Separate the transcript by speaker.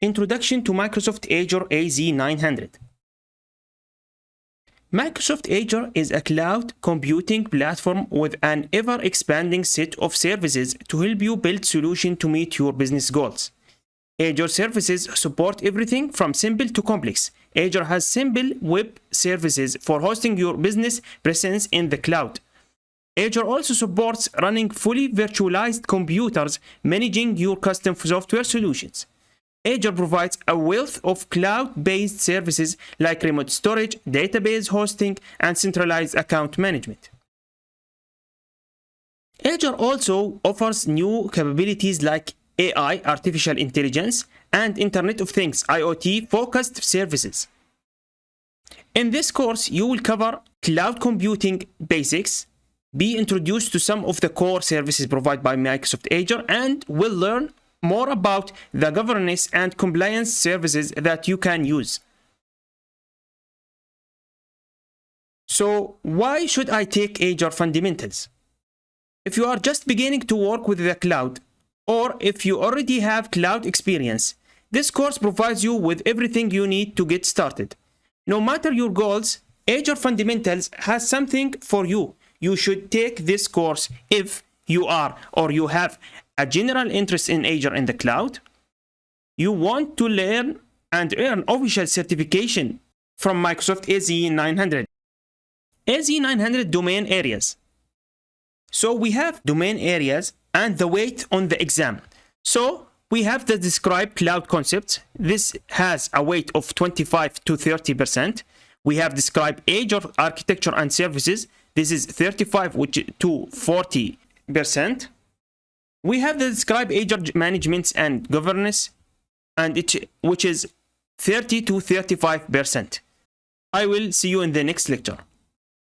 Speaker 1: Introduction to Microsoft Azure AZ900. Microsoft Azure is a cloud computing platform with an ever-expanding set of services to help you build solutions to meet your business goals. Azure services support everything from simple to complex. Azure has simple web services for hosting your business presence in the cloud. Azure also supports running fully virtualized computers, managing your custom software solutions. Azure provides a wealth of cloud-based services like remote storage, database hosting, and centralized account management. Azure also offers new capabilities like AI, artificial intelligence, and Internet of Things, IoT-focused services. In this course, you will cover cloud computing basics, be introduced to some of the core services provided by Microsoft Azure, and will learn more about the governance and compliance services that you can use. So, why should I take Azure Fundamentals? If you are just beginning to work with the cloud, or if you already have cloud experience, this course provides you with everything you need to get started. No matter your goals, Azure Fundamentals has something for you. You should take this course if you are or you have a general interest in Azure in the cloud, you want to learn and earn official certification from Microsoft AZ900. AZ900 domain areas. So we have domain areas and the weight on the exam. So we have the described cloud concepts. This has a weight of 25 to 30%. We have described Azure architecture and services. This is 35 to 40%. We have the described Azure management and governance, which is 30 to 35%. I will see you in the next lecture.